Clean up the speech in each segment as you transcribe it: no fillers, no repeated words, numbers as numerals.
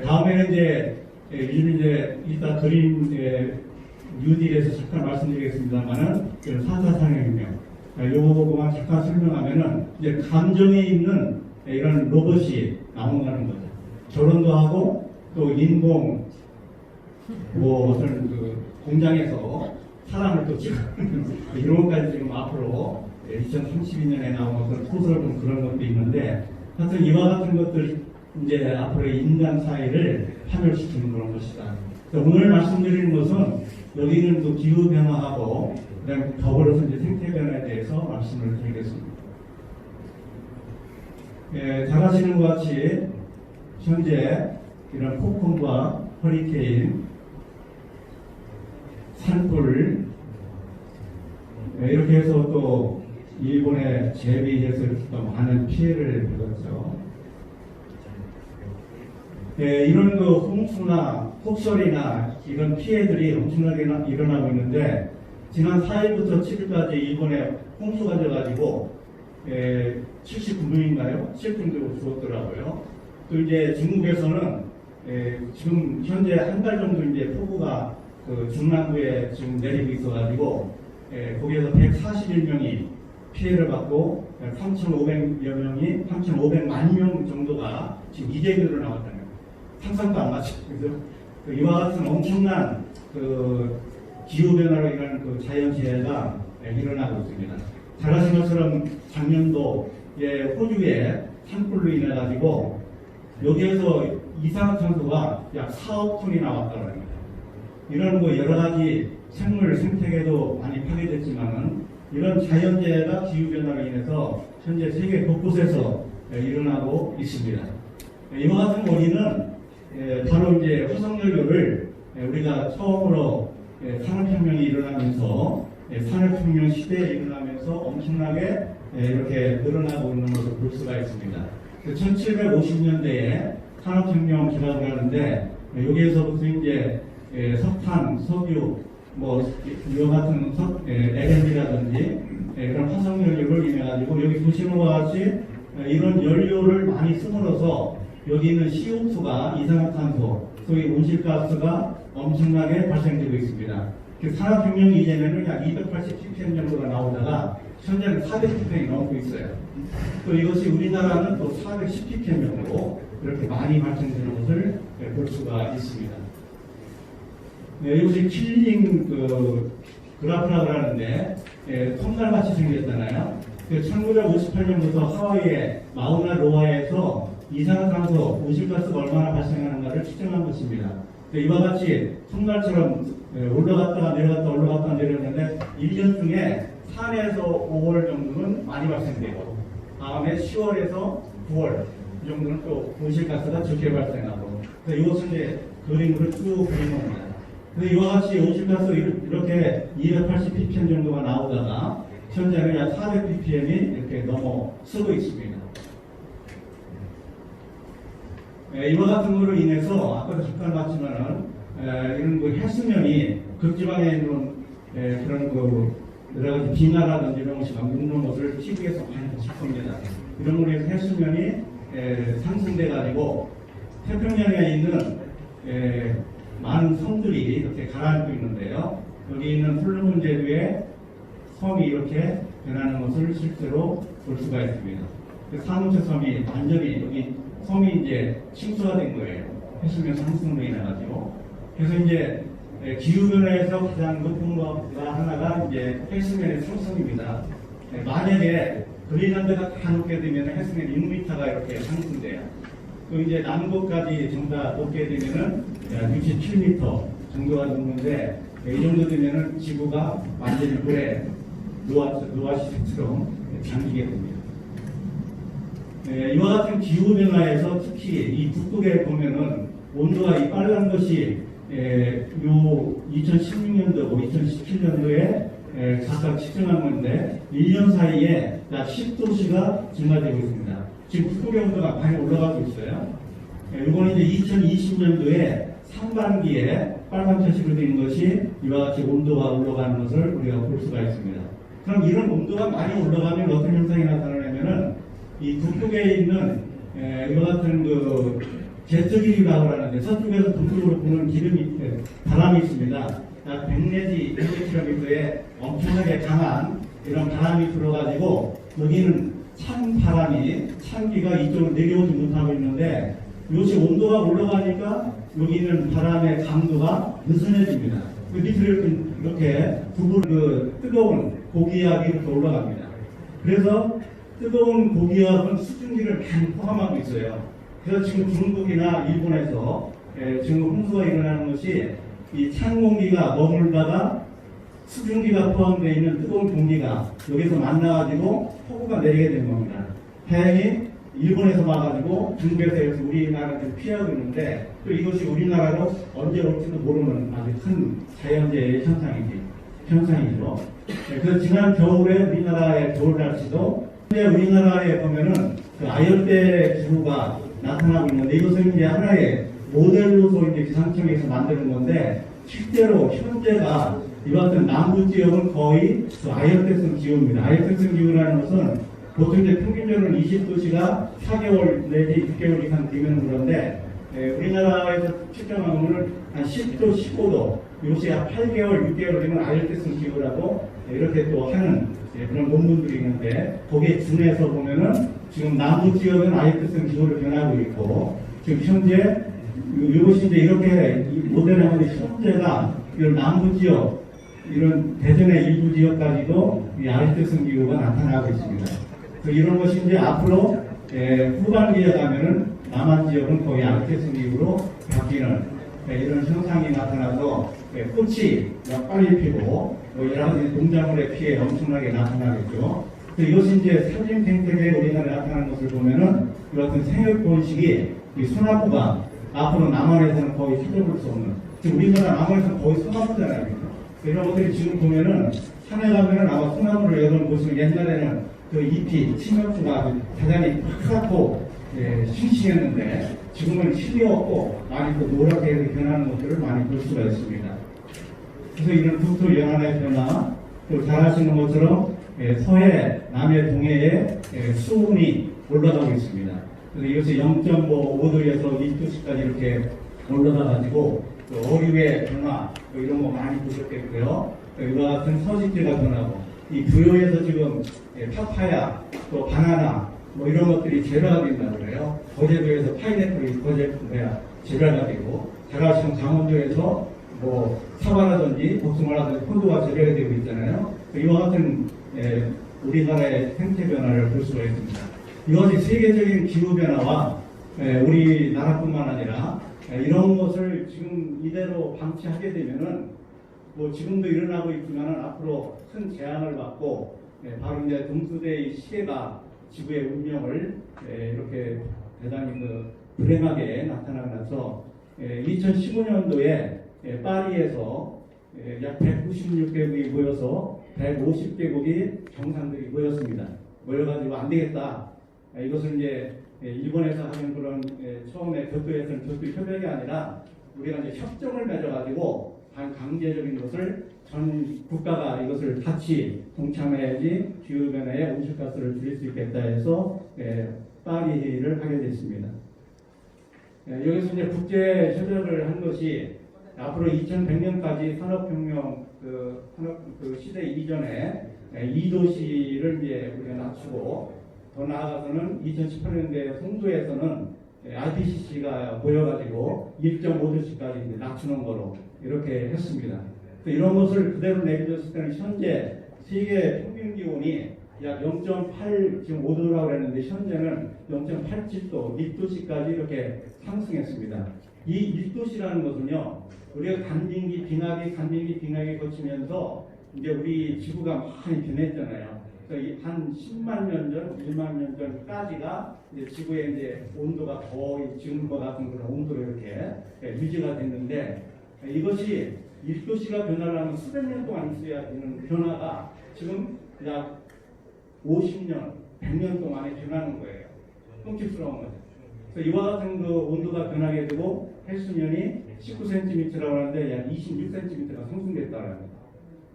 다음에는 이제 이따 그림 뉴딜에서 잠깐 말씀드리겠습니다만은 4차 산업혁명 요거만 잠깐 설명하면은 이제 감정이 있는 이런 로봇이 나온다는 거죠. 결혼도 하고 또 인공 어떤 그 공장에서 사람을 또 찍는 이런 것까지 지금 앞으로 2032년에 나온 어떤 소설 그런 것도 있는데 하여튼 이와 같은 것들 이제 앞으로 인간 사회를 파멸시키는 그런 것이다. 오늘 말씀드리는 것은 여기는 또 기후 변화하고 그다음에 더불어서 이제 생태 변화에 대해서 말씀을 드리겠습니다. 잘 아시는 것 같이 현재 이런 폭풍과 허리케인, 산불 이렇게 해서 또 일본에 재비해서 또 많은 피해를 받았죠. 이런 그 홍수나 폭설이나 이런 피해들이 엄청나게 일어나고 있는데 지난 4일부터 7일까지 일본에 홍수가 져가지고 79명인가요? 실종되고 죽었더라고요. 또 이제 중국에서는 지금 현재 한 달 정도 이제 폭우가 그 중남부에 지금 내리고 있어가지고 거기에서 141명이 피해를 받고 3,500여 명이 3,500만 명 정도가 지금 이재민으로 나왔다는 거예요. 상상도 안 맞죠. 그래서 이와 같은 엄청난 그 기후 변화로 인한 그 자연재해가 일어나고 있습니다. 잘 아시는 것처럼 작년도 호주에 산불로 인해 가지고 여기에서 이산화탄소가 약 4억 톤이 나왔다고 합니다. 이런 뭐 여러 가지 생물 생태계도 많이 파괴됐지만은 이런 자연재해가 기후 변화로 인해서 현재 세계 곳곳에서 일어나고 있습니다. 이와 같은 원인은 바로 이제 화석연료를 우리가 처음으로 산업혁명이 일어나면서 산업혁명 시대에 일어나면서 엄청나게 이렇게 늘어나고 있는 것을 볼 수가 있습니다. 1750년대에 산업혁명 기간을 하는데 여기에서부터 이제 석탄, 석유, 이와 같은 LNG라든지 그런 화석연료를 인해 가지고 여기 보시는 것과 같이 이런 연료를 많이 씀으로써 여기 있는 CO2가 이산화탄소, 소위 온실가스가 엄청나게 발생되고 있습니다. 산업혁명 이전에는 약 280ppm 정도가 나오다가 현재는 400ppm이 넘고 있어요. 또 이것이 우리나라는 또 410ppm 정도 이렇게 많이 발생되는 것을 볼 수가 있습니다. 이것이 킬링 그래프라고 하는데 톱날같이 생겼잖아요. 1958년부터 하와이의 마우나로아에서 이산화탄소, 온실가스가 얼마나 발생하는가를 측정한 것입니다. 이와 같이 톱날처럼 올라갔다가 내려갔다 올라갔다 내려갔는데 1년 중에 4에서 5월 정도는 많이 발생되고 다음에 10월에서 9월 이 정도는 또 온실가스가 적게 발생하고 이것은 이제 그림으로 쭉 그린 겁니다. 이와 같이 온실가스 이렇게 280ppm 정도가 나오다가 현재는 약 400ppm이 이렇게 넘어서고 있습니다. 이와 같은 것으로 인해서 아까도 잠깐 봤지만은 이런 그 해수면이 극지방에 있는 그런 여러 가지 빙하라든지 이런 것이 막 녹는 것을 TV에서 많이 보실 겁니다. 이런 걸로 해서 해수면이 상승돼 가지고 태평양에 있는 많은 섬들이 이렇게 가라앉고 있는데요. 여기 있는 솔로몬 제도의 섬이 이렇게 변하는 것을 실제로 볼 수가 있습니다. 사무처 섬이 완전히 여기 섬이 이제 침수가 된 거예요. 해수면 상승으로 인해 가지고. 그래서 이제 기후변화에서 가장 높은 거가 하나가 이제 해수면의 상승입니다. 만약에 그린란드가 다 높게 되면 해수면 6m가 이렇게 상승돼요. 또 이제 남부까지 전부 다 높게 되면은 67m 정도가 넘는데 이 정도 되면은 지구가 완전히 물에 노아시처럼 잠기게 됩니다. 이와 같은 기후 변화에서 특히 이 북극에 보면은 온도가 이 빨간 것이 요 2016년도, 2017년도에 각각 측정한 건데 1년 사이에 약 10도씨가 증가되고 있습니다. 지금 북극의 온도가 많이 올라가고 있어요. 이거는 이제 2020년도에 상반기에 빨간 표시로 된 것이 이와 같이 온도가 올라가는 것을 우리가 볼 수가 있습니다. 그럼 이런 온도가 많이 올라가면 어떤 현상이 나타나냐면은 이 북극에 있는 이와 같은 제트기라고 하는데 서쪽에서 동쪽으로 부는 바람이 있습니다. 약 100 내지 200km의 엄청나게 강한 이런 바람이 불어가지고 여기는 찬기가 이쪽으로 내려오지 못하고 있는데 이것이 온도가 올라가니까 여기는 바람의 강도가 느슨해집니다. 그 밑으로 이렇게 뜨거운 고기압이 이렇게 올라갑니다. 그래서 뜨거운 고기압은 수증기를 많이 포함하고 있어요. 그래서 지금 중국이나 일본에서 지금 홍수가 일어나는 것이 이 찬 공기가 머물다가 수증기가 포함되어 있는 뜨거운 공기가 여기서 만나가지고 폭우가 내리게 된 겁니다. 다행히 일본에서 와가지고 중국에서 우리나라를 피하고 있는데 또 이것이 우리나라로 언제 올지도 모르는 아주 큰 자연재해의 현상이죠. 그래서 지난 겨울에 우리나라의 겨울 날씨도 현재 우리나라에 보면은 그 아열대 기후가 나타나고 있는데 이것은 이제 하나의 모델로서 이제 기상청에서 만드는 건데 실제로 현재가 이와 같은 남부 지역은 거의 그 아열대성 기후입니다. 아열대성 기후라는 것은 보통 이제 평균적으로 20도씨가 4개월 내지 6개월 이상 되면 그런데 우리나라에서 측정하면 한 10도, 15도 이것이 한 8개월, 6개월 되면 아열대성 기후라고 이렇게 또 하는 그런 논문들이 있는데 거기에 준해서 보면은 지금 남부 지역은 아열대성 기후로 변하고 있고 지금 현재 이것이 이제 이렇게 모델하면 현재가 이런 남부 지역 이런 대전의 일부 지역까지도 이 아열대성 기후가 나타나고 있습니다. 이런 것이 이제 앞으로 후반기에 가면은 남한 지역은 거의 아열대성 기후로 바뀌는 이런 현상이 나타나서 꽃이 빨리 피고 여러 가지 농작물의 피해 엄청나게 나타나겠죠. 이것이 이제 사진 생태계에 우리나라에 나타나는 것을 보면은 이 같은 생육 번식이 이 소나무가 앞으로 남한에서는 거의 찾아볼 수 없는 지금 우리나라 남한에서는 거의 소나무잖아요. 이런 것들이 지금 보면은 산에 가면은 아마 소나무를 여러분 보시면 옛날에는 그 잎이 침엽수가 대단히 크고 싱싱했는데 지금은 힘이 없고 많이 또 노랗게 변하는 것들을 많이 볼 수가 있습니다. 그래서 이런 북토 연안의 변화 또 잘 아시는 것처럼 서해, 남해, 동해에 수온이 올라가고 있습니다. 그래서 이것이 0.5도에서 1도씨까지 이렇게 올라가가지고 어류의 변화 이런 거 많이 보셨겠고요. 이와 같은 서식지가 변하고 이 부여에서 지금 파파야 또 바나나 이런 것들이 재배가 된다고 그래요. 거제도에서 파인애플이 재배가 되고 잘 아시는 강원도에서 사과라든지 복숭아라든지 포도가 재배가 되고 있잖아요. 이와 같은 우리나라의 생태 변화를 볼 수가 있습니다. 이것이 세계적인 기후 변화와 우리나라뿐만 아니라 이런 것을 지금 이대로 방치하게 되면은 지금도 일어나고 있지만 앞으로 큰 재앙을 받고 바로 이제 동수대의 시계가 지구의 운명을 이렇게 대단히 불행하게 나타나서 2015년도에 파리에서 약 196개국이 모여서 150개국이 정상들이 모였습니다. 모여가지고 안 되겠다. 이것을 이제 일본에서 하는 그런 처음에 교토에서는 교토 협약이 아니라 우리가 이제 협정을 맺어가지고 강제적인 것을 전 국가가 이것을 같이 동참해야지 기후변화에 온실가스를 줄일 수 있겠다 해서 파리 회의를 하게 됐습니다. 여기서 이제 국제 협약을 한 것이 앞으로 2100년까지 산업혁명 산업 시대 이전에 2도씨를 이제 우리가 낮추고 더 나아가서는 2018년도에 송도에서는 IPCC가 모여가지고 1.5도씨까지 낮추는 거로 이렇게 했습니다. 이런 것을 그대로 내비뒀을 때는 현재 세계 평균 기온이 약 0.8 지금 5도라고 했는데 현재는 0.87도, 1도씨까지 이렇게 상승했습니다. 이 1도씨라는 것은요, 우리가 간빙기, 빙하기 거치면서 이제 우리 지구가 많이 변했잖아요. 한 10만 년 전, 1만 년 전까지가 이제 지구의 이제 온도가 거의 지금과 같은 그런 온도로 이렇게 유지가 됐는데 이것이 1도씨가 변화를 하면 수백 년 동안 있어야 되는 변화가 지금 약 50년, 100년 동안에 변하는 거예요. 끔찍스러운 거죠. 그래서 이와 같은 온도가 변하게 되고 해수면이 19cm라고 하는데 약 26cm가 상승됐다는 겁니다.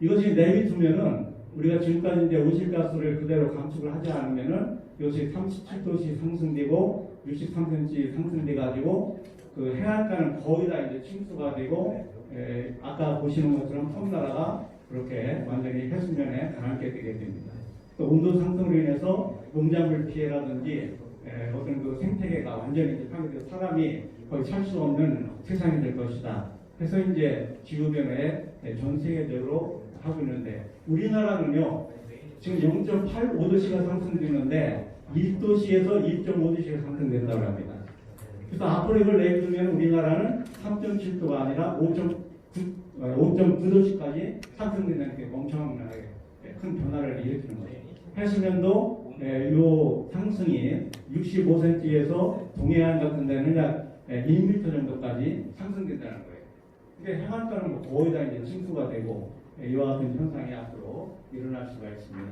이것이 내비두면은 우리가 지금까지 이제 온실가스를 그대로 감축을 하지 않으면은 이것이 37도씩 상승되고 63cm 상승돼 가지고 그 해안가는 거의 다 이제 침수가 되고 아까 보시는 것처럼 섬나라가 그렇게 완전히 해수면에 가라앉게 되게 됩니다. 또 온도 상승으로 인해서 농작물 피해라든지 어떤 그 생태계가 완전히 파괴돼서 사람이 거의 살 수 없는 세상이 될 것이다. 해서 이제 기후변화에 전 세계적으로 하고 있는데 우리나라는요 지금 0.85도씨가 상승되는데 1도씨에서 1.5도씨가 상승된다고 합니다. 그래서 앞으로 이걸 내두면 우리나라는 3.7도가 아니라 5.9도씨까지 상승되는 게 엄청나게 큰 변화를 일으키는 거예요. 해수면도 이 상승이 65cm에서 동해안 같은 데는 약 1m 정도까지 상승된다는 거예요. 근데 해안가는 뭐 거의 다 이제 침수가 되고 이와 같은 현상이 앞으로 일어날 수가 있습니다.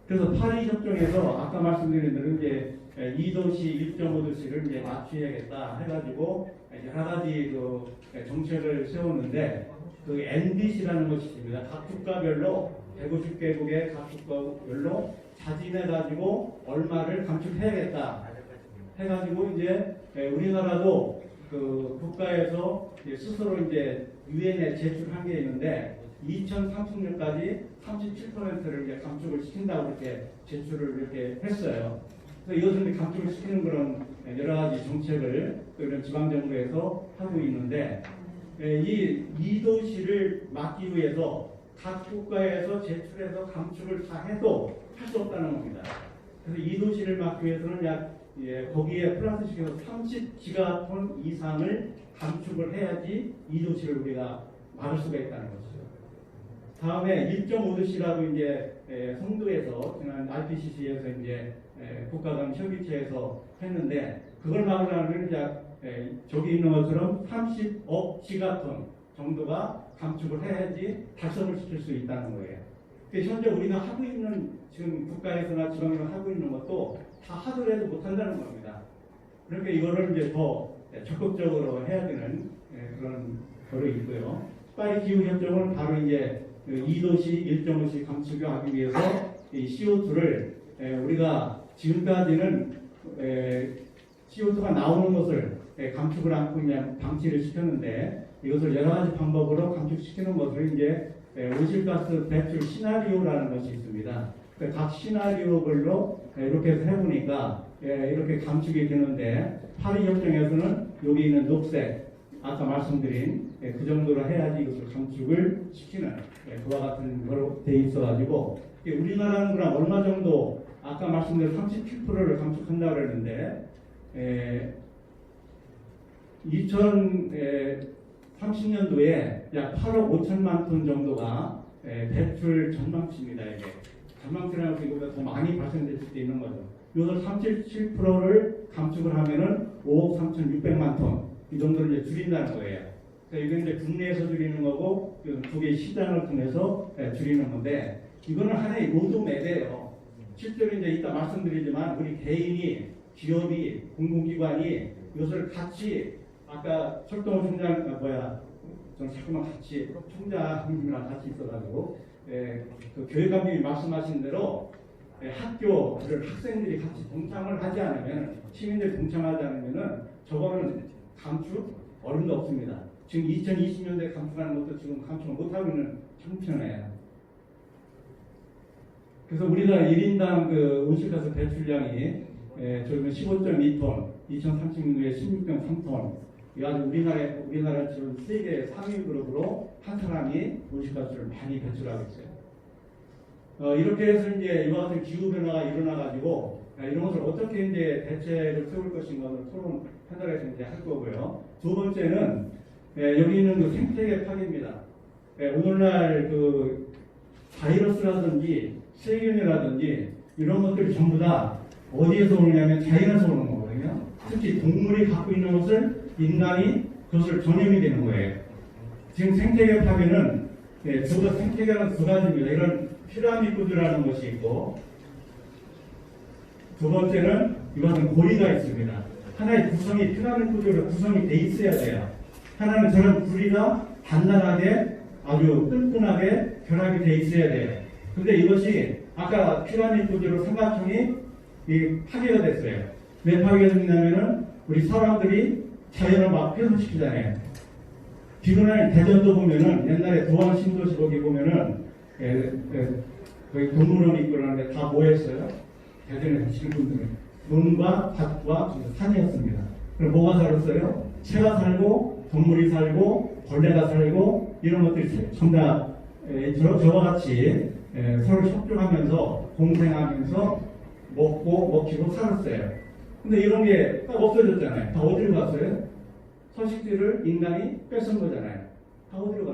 그래서 파리 협정에서 아까 말씀드린 대로 이제 2도시, 1.5도시를 이제 맞추어야겠다 해가지고 여러 가지 그 정책을 세웠는데 그 NDC라는 것이 있습니다. 각 국가별로 150개국의 각 국가별로 자진해가지고 얼마를 감축해야겠다 해가지고 이제 우리나라도 그 국가에서 이제 스스로 이제 유엔에 제출한 게 있는데 2030년까지 37%를 이제 감축을 시킨다고 이렇게 제출을 이렇게 했어요. 그래서 이것을 감축을 시키는 그런 여러 가지 정책을 이런 지방정부에서 하고 있는데 이 2도시를 막기 위해서 각 국가에서 제출해서 감축을 다 해도 할 수 없다는 겁니다. 그래서 2도시를 막기 위해서는 약 거기에 플러스시켜서 30기가톤 이상을 감축을 해야지 2도시를 우리가 막을 수가 있다는 것이죠. 다음에 1.5도시라고 이제 송도에서 지난 IPCC에서 이제 국가 간 협의체에서 했는데 그걸 막으려면 저기 있는 것처럼 30억 기가톤 정도가 감축을 해야지 달성을 시킬 수 있다는 거예요. 현재 우리가 하고 있는 지금 국가에서나 지방에서 하고 있는 것도 다 하더라도 못한다는 겁니다. 그러니까 이거를 이제 더 적극적으로 해야 되는 그런 거로 있고요. 파리 기후 협정은 바로 이제 2도시, 1.5시 감축을 하기 위해서 이 CO2를 우리가 지금까지는 CO2가 나오는 것을 감축을 않고 그냥 방치를 시켰는데 이것을 여러 가지 방법으로 감축시키는 것을 이제 온실가스 배출 시나리오라는 것이 있습니다. 각 시나리오별로 이렇게 해서 해보니까 이렇게 감축이 되는데 파리 협정에서는 여기 있는 녹색 아까 말씀드린 그 정도로 해야지 이것을 감축을 시키는 그와 같은 거로 돼 있어가지고 우리나라는 그럼 얼마 정도 아까 말씀드린 37%를 감축한다고 그랬는데 2030년도에 약 8억 5천만 톤 정도가 배출 전망치입니다. 이게 전망치라는 것은 이거보다 더 많이 발생될 수도 있는 거죠. 이것을 37%를 감축을 하면은 5억 3,600만 톤 이 정도를 이제 줄인다는 거예요. 그러니까 이건 이제 국내에서 줄이는 거고 두 개의 시장을 통해서 줄이는 건데 이거는 하나의 로드맵이에요. 실제로 이제 이따 말씀드리지만 우리 개인이 기업이 공공기관이 이것을 같이 아까 철동 총장 저는 자꾸만 같이 총장님이랑 같이 있어가지고 그 교육감님이 말씀하신 대로 학교를 학생들이 같이 동참을 하지 않으면 시민들이 동참하지 않으면은 저거는 감축 어림도 없습니다. 지금 2020년대 감축하는 것도 지금 감축을 못하고 있는 형편이에요. 그래서 우리가 1인당 그 온실가스 배출량이 저희는 15.2톤, 2030년도에 16.3톤. 아주 우리나라 지금 세계 3위 그룹으로 한 사람이 온실가스를 많이 배출하고 있어요. 이렇게 해서 이제 이와 같은 기후 변화가 일어나가지고 이런 것을 어떻게 이제 대책을 세울 것인가를 토론 패널에서 이제 할 거고요. 두 번째는 여기 있는 그 생태계 파괴입니다. 오늘날 그 바이러스라든지 세균이라든지 이런 것들이 전부 다 어디에서 오느냐면 자연에서 오는 거거든요. 특히 동물이 갖고 있는 것을 인간이 그것을 전염이 되는 거예요. 지금 생태계 파괴는 저도 생태계는 두 가지입니다. 이런 피라미드라는 것이 있고 두 번째는 이것은 고리가 있습니다. 하나의 구성이 피라미드로 구성이 돼 있어야 돼요. 하나는 저런 구리가 단단하게 아주 끈끈하게 결합이 돼 있어야 돼요. 근데 이것이 아까 피라미드로 삼각형이 파괴가 됐어요. 왜 파괴가 됐냐면은 우리 사람들이 자연을 막 훼손시키잖아요. 지금은 대전도 보면은 옛날에 도안 신도시 거기 보면은 거기 동물원이 있고 그러는데 다 뭐였어요? 대전에 사시는 분들은 논과 밭과 산이었습니다. 그럼 뭐가 살았어요? 새가 살고 동물이 살고 벌레가 살고 이런 것들이 전부 다 저와 같이 서로 협조하면서 공생하면서 먹히고 살았어요. 근데 이런 게 딱 없어졌잖아요. 다 어디로 갔어요? 서식지를 인간이 뺏은 거잖아요. 다 어디로 갔어요?